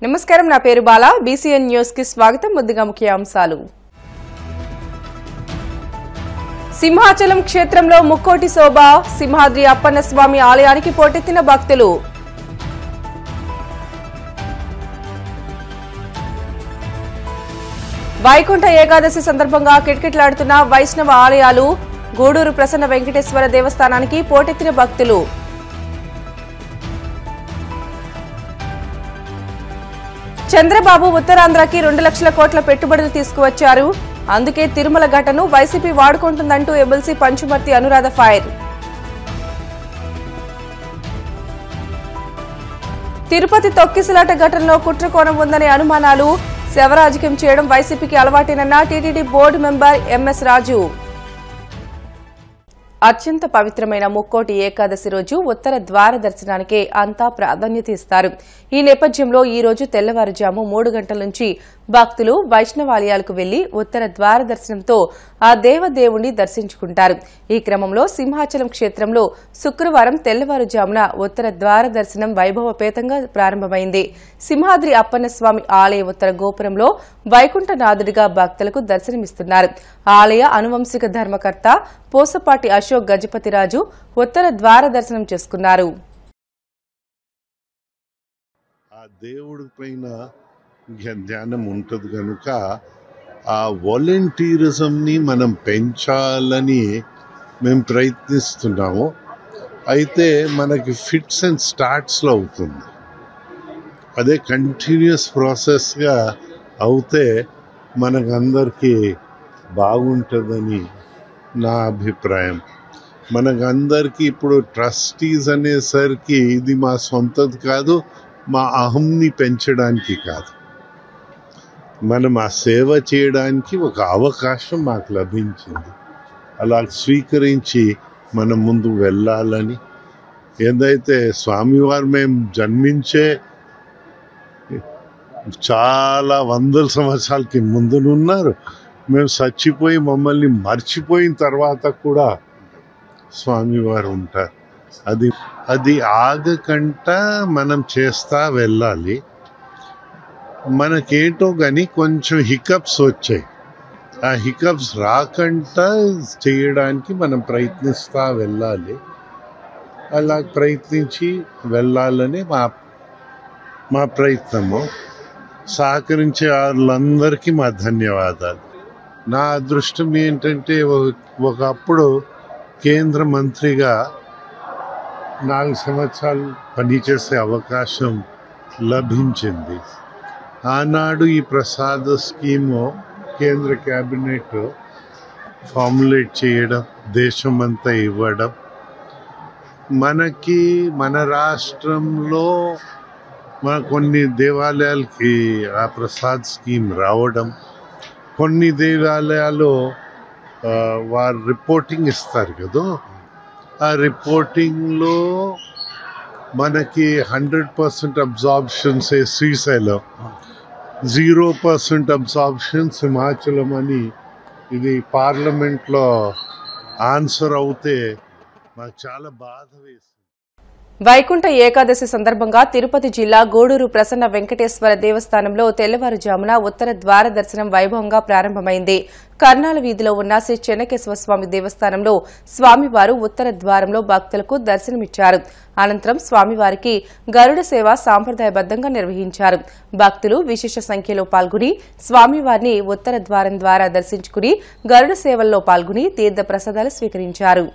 నమస్కారం, నా పేరు బాల. బీసీఎన్ న్యూస్ కి స్వాగతం. ముందుగా ముఖ్య అంశాలు. సింహాచలం క్షేత్రంలో ముక్కోటి శోభ. సింహాద్రి అప్పన్న స్వామి ఆలయానికి పోటెత్తిన భక్తులు. వైకుంఠ ఏకాదశి సందర్భంగా కిటకిటలాడుతున్న వైష్ణవ ఆలయాలు. గూడూరు ప్రసన్న వెంకటేశ్వర దేవస్థానానికి పోటెత్తిన భక్తులు. చంద్రబాబు ఉత్తరాంధ్రకి 2 లక్షల కోట్ల పెట్టుబడులు తీసుకువచ్చారు. అందుకే తిరుమల ఘటను వైసీపీ వాడుకుంటుందంటూ ఎమ్మెల్సీ పంచుమర్తి అనురాధ ఫైర్. తిరుపతి తొక్కిసలాట ఘటనలో కుట్రకోణం ఉందనే అనుమానాలు. శవరాజకీయం చేయడం వైసీపీకి అలవాటేనన్న TTD board member M S Raju. అత్యంత పవిత్రమైన ముక్కోటి ఏకాదశి రోజు ఉత్తర ద్వార దర్శనానికే అంతా ప్రాధాన్యత ఇస్తారు. ఈ నేపథ్యంలో ఈ రోజు తెల్లవారుజాము 3 గంటల నుంచి భక్తులు వైష్ణవాలయాలకు వెళ్లి ఉత్తర ద్వార దర్శనంతో ఆ దేవదేవుణ్ణి దర్శించుకుంటారు. ఈ క్రమంలో సింహాచలం క్షేత్రంలో శుక్రవారం తెల్లవారుజామున ఉత్తర ద్వార దర్శనం వైభవపేతంగా ప్రారంభమైంది. సింహాద్రి అప్పన్న స్వామి ఆలయ ఉత్తర గోపురంలో వైకుంఠనాథుడిగా భక్తులకు దర్శనమిస్తున్నారు. ఆలయ అనువంశిక ధర్మకర్త పోసపాటి అశోక్ గజపతిరాజు ఉత్తర ద్వార దర్శనం చేసుకున్నారు. ఆ దేవుడి పైన ధ్యానం ఉంటుంది కనుక ఆ వాలంటీరిజంని మనం పెంచాలని మేము ప్రయత్నిస్తున్నాము. అయితే మనకి ఫిట్స్ అండ్ స్టార్ట్స్లో అవుతుంది. అదే కంటిన్యూస్ ప్రాసెస్గా అవుతే మనకందరికీ బాగుంటుందని నా అభిప్రాయం. మనకందరికీ ఇప్పుడు ట్రస్టీస్ అనేసరికి ఇది మా సొంతది కాదు, మా అహంని పెంచడానికి కాదు, మనం ఆ సేవ చేయడానికి ఒక అవకాశం మాకు లభించింది. అలా స్వీకరించి మనం ముందు వెళ్ళాలని. ఏదైతే స్వామివారు మేము జన్మించే చాలా వందల సంవత్సరాలకి ముందునున్నారు. మేము చచ్చిపోయి మమ్మల్ని మర్చిపోయిన తర్వాత కూడా స్వామివారు ఉంటారు. అది ఆగకుండా మనం చేస్తా వెళ్ళాలి. మనకేంటో కానీ కొంచెం హికప్స్ వచ్చాయి. ఆ హికప్స్ రాకుండా చేయడానికి మనం ప్రయత్నిస్తా వెళ్ళాలి. అలా ప్రయత్నించి వెళ్ళాలని మా ప్రయత్నము. సహకరించే వాళ్ళందరికీ మా ధన్యవాదాలు. నా అదృష్టం ఏంటంటే ఒకప్పుడు కేంద్ర మంత్రిగా 4 సంవత్సరాలు పనిచేసే అవకాశం లభించింది. ఆనాడు ఈ ప్రసాద స్కీము కేంద్ర క్యాబినెట్ ఫార్ములేట్ చేయడం, దేశమంతా ఇవ్వడం, మనకి మన రాష్ట్రంలో కొన్ని దేవాలయాలకి ఆ ప్రసాద్ స్కీమ్ రావడం, కొన్ని దేవాలయాలు వారు రిపోర్టింగ్ ఇస్తారు కదా, ఆ రిపోర్టింగ్లో మనకి 100% అబ్జార్ప్షన్స్ శ్రీశైలం, 0% అబ్జార్ప్షన్ సింహాచలం అని ఇది పార్లమెంట్లో ఆన్సర్ అవుతే మాకు చాలా బాధ వేసింది. వైకుంఠ ఏకాదశి సందర్భంగా తిరుపతి జిల్లా గూడూరు ప్రసన్న వెంకటేశ్వర దేవస్థానంలో తెల్లవారుజామున ఉత్తర ద్వార దర్శనం వైభవంగా ప్రారంభమైంది. కర్నాల వీధిలో ఉన్న శ్రీ చెన్నకేశవ స్వామి దేవస్థానంలో స్వామివారు ఉత్తర ద్వారంలో భక్తులకు దర్శనమిచ్చారు. అనంతరం స్వామివారికి గరుడ సేవ సాంప్రదాయబద్దంగా నిర్వహించారు. భక్తులు విశేష సంఖ్యలో పాల్గొని స్వామివారిని ఉత్తర ద్వారం ద్వారా దర్శించుకుని గరుడ సేవల్లో పాల్గొని తీర్థ ప్రసాదాలు స్వీకరించారు.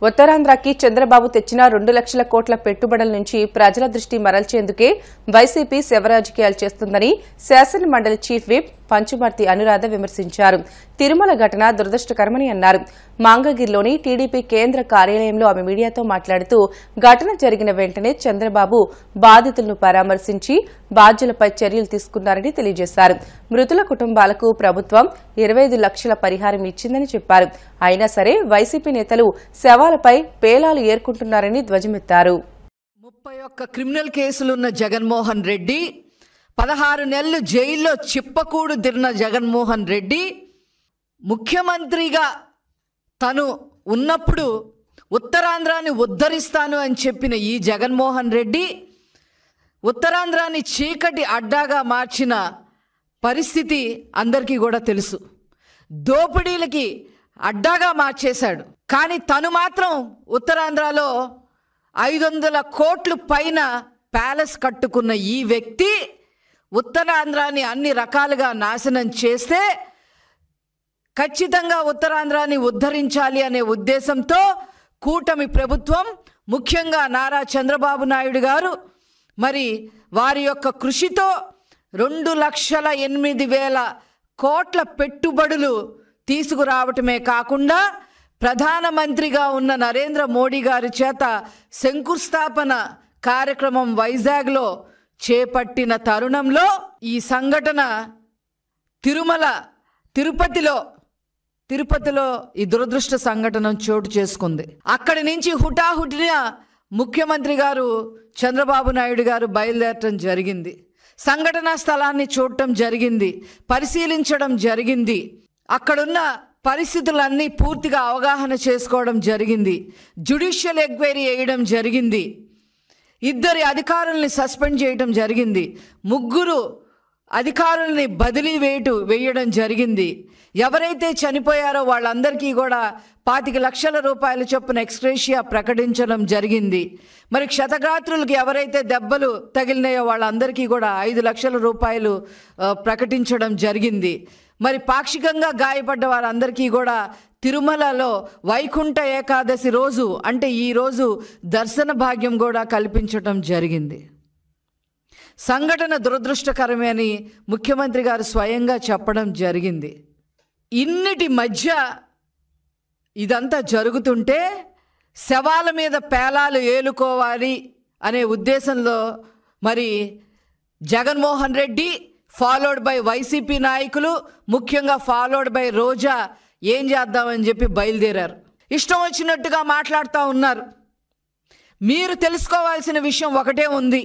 ఉత్తరాంధ్రకి చంద్రబాబు తెచ్చిన 2 లక్షల కోట్ల పెట్టుబడుల నుంచి ప్రజల దృష్టి మరల్చేందుకే వైసీపీ శవరాజకీయాలు చేస్తుందని శాసన మండలి చీఫ్ విప్ పంచుమర్తి అనురాధ విమర్శించారు. తిరుమల ఘటన దురదృష్టకరమని అన్నారు. మాంగగిరిలోని టీడీపీ కేంద్ర కార్యాలయంలో ఆమె మీడియాతో మాట్లాడుతూ ఘటన జరిగిన వెంటనే చంద్రబాబు బాధితులను పరామర్శించి బాధ్యులపై చర్యలు తీసుకున్నారని తెలియజేశారు. మృతుల కుటుంబాలకు ప్రభుత్వం 25 లక్షల పరిహారం ఇచ్చిందని చెప్పారు. అయినా సరే వైసీపీ నేతలు శవాలపై పేలాలు ఏర్కొంటున్నారని ధ్వజమెత్తారు. 31 క్రిమినల్ కేసులున్న జగన్మోహన్ రెడ్డి, 16 నెలలు జైల్లో చిప్పకూడు తిరిగిన జగన్మోహన్ రెడ్డి ముఖ్యమంత్రిగా తను ఉన్నప్పుడు ఉత్తరాంధ్రాన్ని ఉద్ధరిస్తాను అని చెప్పిన ఈ జగన్మోహన్ రెడ్డి ఉత్తరాంధ్రాన్ని చీకటి అడ్డాగా మార్చిన పరిస్థితి అందరికీ కూడా తెలుసు. దోపిడీలకి అడ్డాగా మార్చేశాడు. కానీ తను మాత్రం ఉత్తరాంధ్రలో 500 కోట్లు పైన ప్యాలెస్ కట్టుకున్న ఈ వ్యక్తి ఉత్తరాంధ్రాన్ని అన్ని రకాలుగా నాశనం చేస్తే ఖచ్చితంగా ఉత్తరాంధ్రాన్ని ఉద్ధరించాలి అనే ఉద్దేశంతో కూటమి ప్రభుత్వం, ముఖ్యంగా నారా చంద్రబాబు నాయుడు గారు మరి వారి యొక్క కృషితో 2,08,000 కోట్ల పెట్టుబడులు తీసుకురావటమే కాకుండా ప్రధానమంత్రిగా ఉన్న నరేంద్ర మోడీ గారి చేత శంకుస్థాపన కార్యక్రమం వైజాగ్లో చేపట్టిన తరుణంలో ఈ సంఘటన తిరుపతిలో ఈ దురదృష్ట సంఘటన చోటు చేసుకుంది. అక్కడి నుంచి హుటాహుటిన ముఖ్యమంత్రి గారు చంద్రబాబు నాయుడు గారు బయలుదేరటం జరిగింది. సంఘటనా స్థలాన్ని చూడటం జరిగింది, పరిశీలించడం జరిగింది, అక్కడున్న పరిస్థితులన్నీ పూర్తిగా అవగాహన చేసుకోవడం జరిగింది, జ్యుడిషియల్ ఎంక్వైరీ వేయడం జరిగింది, 2 అధికారుల్ని సస్పెండ్ చేయడం జరిగింది, 3 అధికారుల్ని బదిలీ వేయడం జరిగింది. ఎవరైతే చనిపోయారో వాళ్ళందరికీ కూడా 25 లక్షల రూపాయల చొప్పున ఎక్స్గ్రేషియా ప్రకటించడం జరిగింది. మరి క్షతగాత్రులకి ఎవరైతే దెబ్బలు తగిలినాయో వాళ్ళందరికీ కూడా 5 లక్షల రూపాయలు ప్రకటించడం జరిగింది. మరి పాక్షికంగా గాయపడ్డ వారందరికీ కూడా తిరుమలలో వైకుంఠ ఏకాదశి రోజు అంటే ఈ రోజు దర్శన భాగ్యం కూడా కల్పించడం జరిగింది. సంఘటన దురదృష్టకరమే అని ముఖ్యమంత్రి గారు స్వయంగా చెప్పడం జరిగింది. ఇన్నిటి మధ్య ఇదంతా జరుగుతుంటే శవాల మీద పేలాలు ఏలుకోవాలి అనే ఉద్దేశంలో మరి Jaganmohan Reddy followed by YCP నాయకులు, ముఖ్యంగా ఫాలోడ్ బై రోజా ఏం చేద్దామని చెప్పి బయలుదేరారు. ఇష్టం వచ్చినట్టుగా మాట్లాడుతూ ఉన్నారు. మీరు తెలుసుకోవాల్సిన విషయం ఒకటే ఉంది,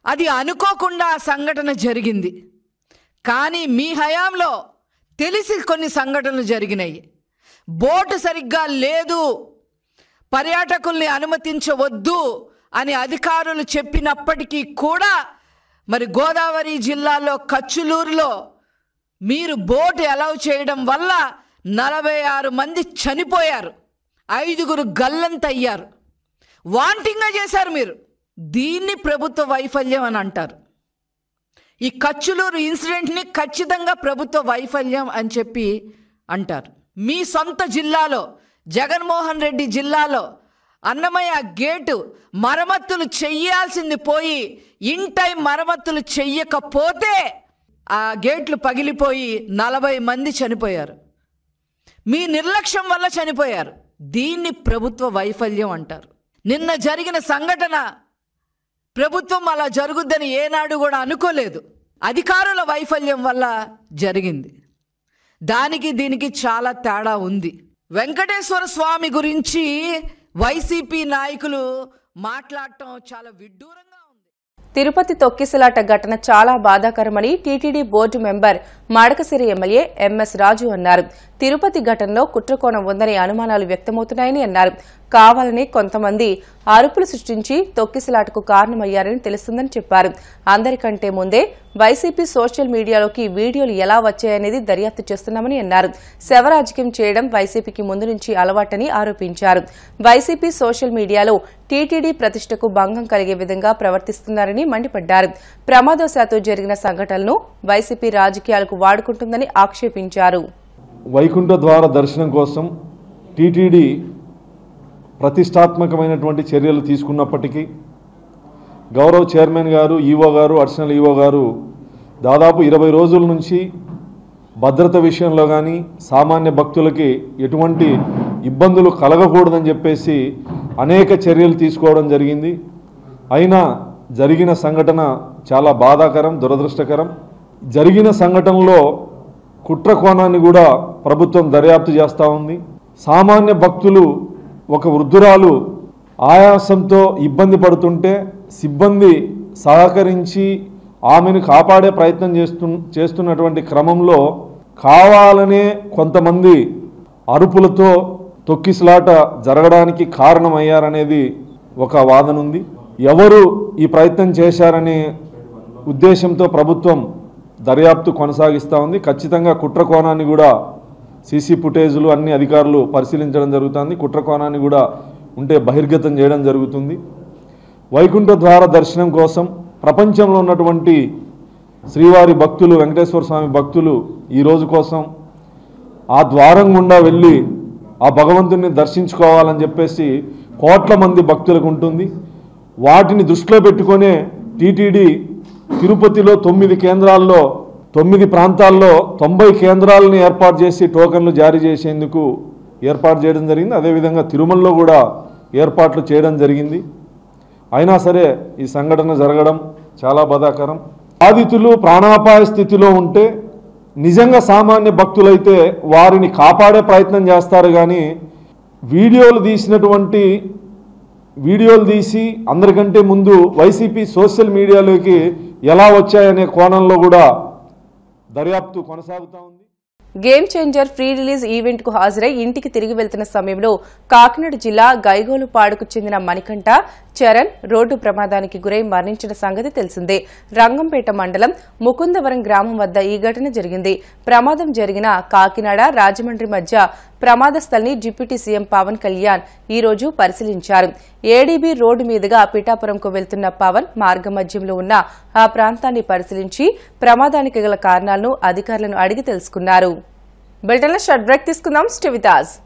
అది అనుకోకుండా ఆ సంఘటన జరిగింది. కానీ మీ హయాంలో తెలిసి కొన్ని సంఘటనలు జరిగినాయి. బోటు సరిగ్గా లేదు, పర్యాటకుల్ని అనుమతించవద్దు అని అధికారులు చెప్పినప్పటికీ కూడా మరి గోదావరి జిల్లాలో కచ్చులూరులో మీరు బోటు అలౌ చేయడం వల్ల 46 మంది చనిపోయారు, 5 గల్లంతయ్యారు. వాంటింగ్గా చేశారు మీరు. దీన్ని ప్రభుత్వ వైఫల్యం అని అంటారు. ఈ కచ్చులూరు ఇన్సిడెంట్ని ఖచ్చితంగా ప్రభుత్వ వైఫల్యం అని చెప్పి అంటారు. మీ సొంత జిల్లాలో, జగన్మోహన్ రెడ్డి జిల్లాలో అన్నమయ్య గేటు మరమ్మతులు చెయ్యాల్సింది పోయి ఇన్ టైం మరమ్మతులు చెయ్యకపోతే ఆ గేట్లు పగిలిపోయి 40 మంది చనిపోయారు. మీ నిర్లక్ష్యం వల్ల చనిపోయారు. దీన్ని ప్రభుత్వ వైఫల్యం అంటారు. నిన్న జరిగిన సంఘటన ప్రభుత్వం అలా జరుగుద్దని ఏనాడు కూడా అనుకోలేదు. అధికారుల వైఫల్యం వల్ల జరిగింది. దానికి దీనికి చాలా తేడా ఉంది. వెంకటేశ్వర స్వామి గురించి వైసీపీ నాయకులు మాట్లాడటం చాలా విడ్డూరంగా ఉంది. తిరుపతి తొక్కిసలాట ఘటన చాలా బాధాకరమని TTD board member Madakasira MLA M S Raju అన్నారు. తిరుపతి ఘటనలో కుట్రకోణం ఉందనే అనుమానాలు వ్యక్తమవుతున్నాయని అన్నారు. కావాలని కొంతమంది అరుపులు సృష్టించి తొక్కిసలాటకు కారణమయ్యారని తెలుస్తుందని చెప్పారు. అందరికంటే ముందే వైసీపీ సోషల్ మీడియాలోకి వీడియోలు ఎలా వచ్చాయనేది దర్యాప్తు చేస్తున్నామని అన్నారు. శవరాజకీయం చేయడం వైసీపీకి ముందు నుంచి అలవాటని ఆరోపించారు. వైసీపీ సోషల్ మీడియాలో టీటీడీ ప్రతిష్టకు భంగం కలిగే విధంగా ప్రవర్తిస్తున్నారని మండిపడ్డారు. ప్రమాదవశాత్తు జరిగిన సంఘటనలను వైసీపీ రాజకీయాలకు వాడుకుంటుందని ఆక్షేపించారు. వైకుంఠ ద్వార దర్శనం కోసం టీటీడీ ప్రతిష్టాత్మకమైనటువంటి చర్యలు తీసుకున్నప్పటికీ గౌరవ చైర్మన్ గారు, ఈవో గారు, అడిషనల్ ఈవో గారు దాదాపు 20 రోజుల నుంచి భద్రత విషయంలో కానీ సామాన్య భక్తులకి ఎటువంటి ఇబ్బందులు కలగకూడదని చెప్పేసి అనేక చర్యలు తీసుకోవడం జరిగింది. అయినా జరిగిన సంఘటన చాలా బాధాకరం, దురదృష్టకరం. జరిగిన సంఘటనలో కుట్ర కోణాన్ని కూడా ప్రభుత్వం దర్యాప్తు చేస్తూ ఉంది. సామాన్య భక్తులు ఒక వృద్ధురాలు ఆయాసంతో ఇబ్బంది పడుతుంటే సిబ్బంది సహకరించి ఆమెను కాపాడే ప్రయత్నం చేస్తున్నటువంటి క్రమంలో కావాలనే కొంతమంది అరుపులతో తొక్కిసలాట జరగడానికి కారణమయ్యారనేది ఒక వాదన ఉంది. ఎవరు ఈ ప్రయత్నం చేశారనే ఉద్దేశంతో ప్రభుత్వం దర్యాప్తు కొనసాగిస్తూ ఉంది. ఖచ్చితంగా కుట్ర కోణాన్ని కూడా సీసీ ఫుటేజులు అన్ని అధికారులు పరిశీలించడం జరుగుతుంది. కుట్ర కోణాన్ని కూడా ఉంటే బహిర్గతం చేయడం జరుగుతుంది. వైకుంఠ ద్వార దర్శనం కోసం ప్రపంచంలో ఉన్నటువంటి శ్రీవారి భక్తులు, వెంకటేశ్వర స్వామి భక్తులు ఈ రోజు కోసం ఆ ద్వారం గుండా వెళ్ళి ఆ భగవంతుని దర్శించుకోవాలని చెప్పేసి కోట్ల మంది భక్తులకు ఉంటుంది. వాటిని దృష్టిలో పెట్టుకునే టీటీడీ తిరుపతిలో 9 కేంద్రాల్లో 9 ప్రాంతాల్లో 90 కేంద్రాలను ఏర్పాటు చేసి టోకన్లు జారీ చేసేందుకు ఏర్పాటు చేయడం జరిగింది. అదేవిధంగా తిరుమలలో కూడా ఏర్పాట్లు చేయడం జరిగింది. అయినా సరే ఈ సంఘటన జరగడం చాలా బాధాకరం. బాధితులు ప్రాణాపాయ స్థితిలో ఉంటే నిజంగా సామాన్య భక్తులైతే వారిని కాపాడే ప్రయత్నం చేస్తారు. కానీ వీడియోలు తీసి అందరికంటే ముందు వైసీపీ సోషల్ మీడియాలోకి ఎలా వచ్చాయనే కోణంలో కూడా దర్యాప్తు కొనసాగుతూ ఉంది. Game changer pre release event కు హాజరై ఇంటికి తిరిగి వెళ్తున్న సమయంలో కాకినాడ జిల్లా గైగోలుపాడుకు చెందిన మణికంఠ చరణ్ రోడ్డు ప్రమాదానికి గురై మరణించిన సంగతి తెలిసిందే. రంగంపేట మండలం ముకుందవరం గ్రామం వద్ద ఈ ఘటన జరిగింది. ప్రమాదం జరిగిన కాకినాడ రాజమండ్రి మధ్య ప్రమాద స్థలిని డిప్యూటీ సీఎం పవన్ కళ్యాణ్ ఈ రోజు పరిశీలించారు. ఏడీబీ రోడ్డు మీదుగా పిఠాపురంకు వెళ్తున్న పవన్ మార్గమధ్యంలో ఉన్న ఆ ప్రాంతాన్ని పరిశీలించి ప్రమాదానికి గల కారణాలను అధికారులను అడిగి తెలుసుకున్నారు. బులెటిన్లో షార్ట్ బ్రేక్ తీసుకుందాం. Stay with us.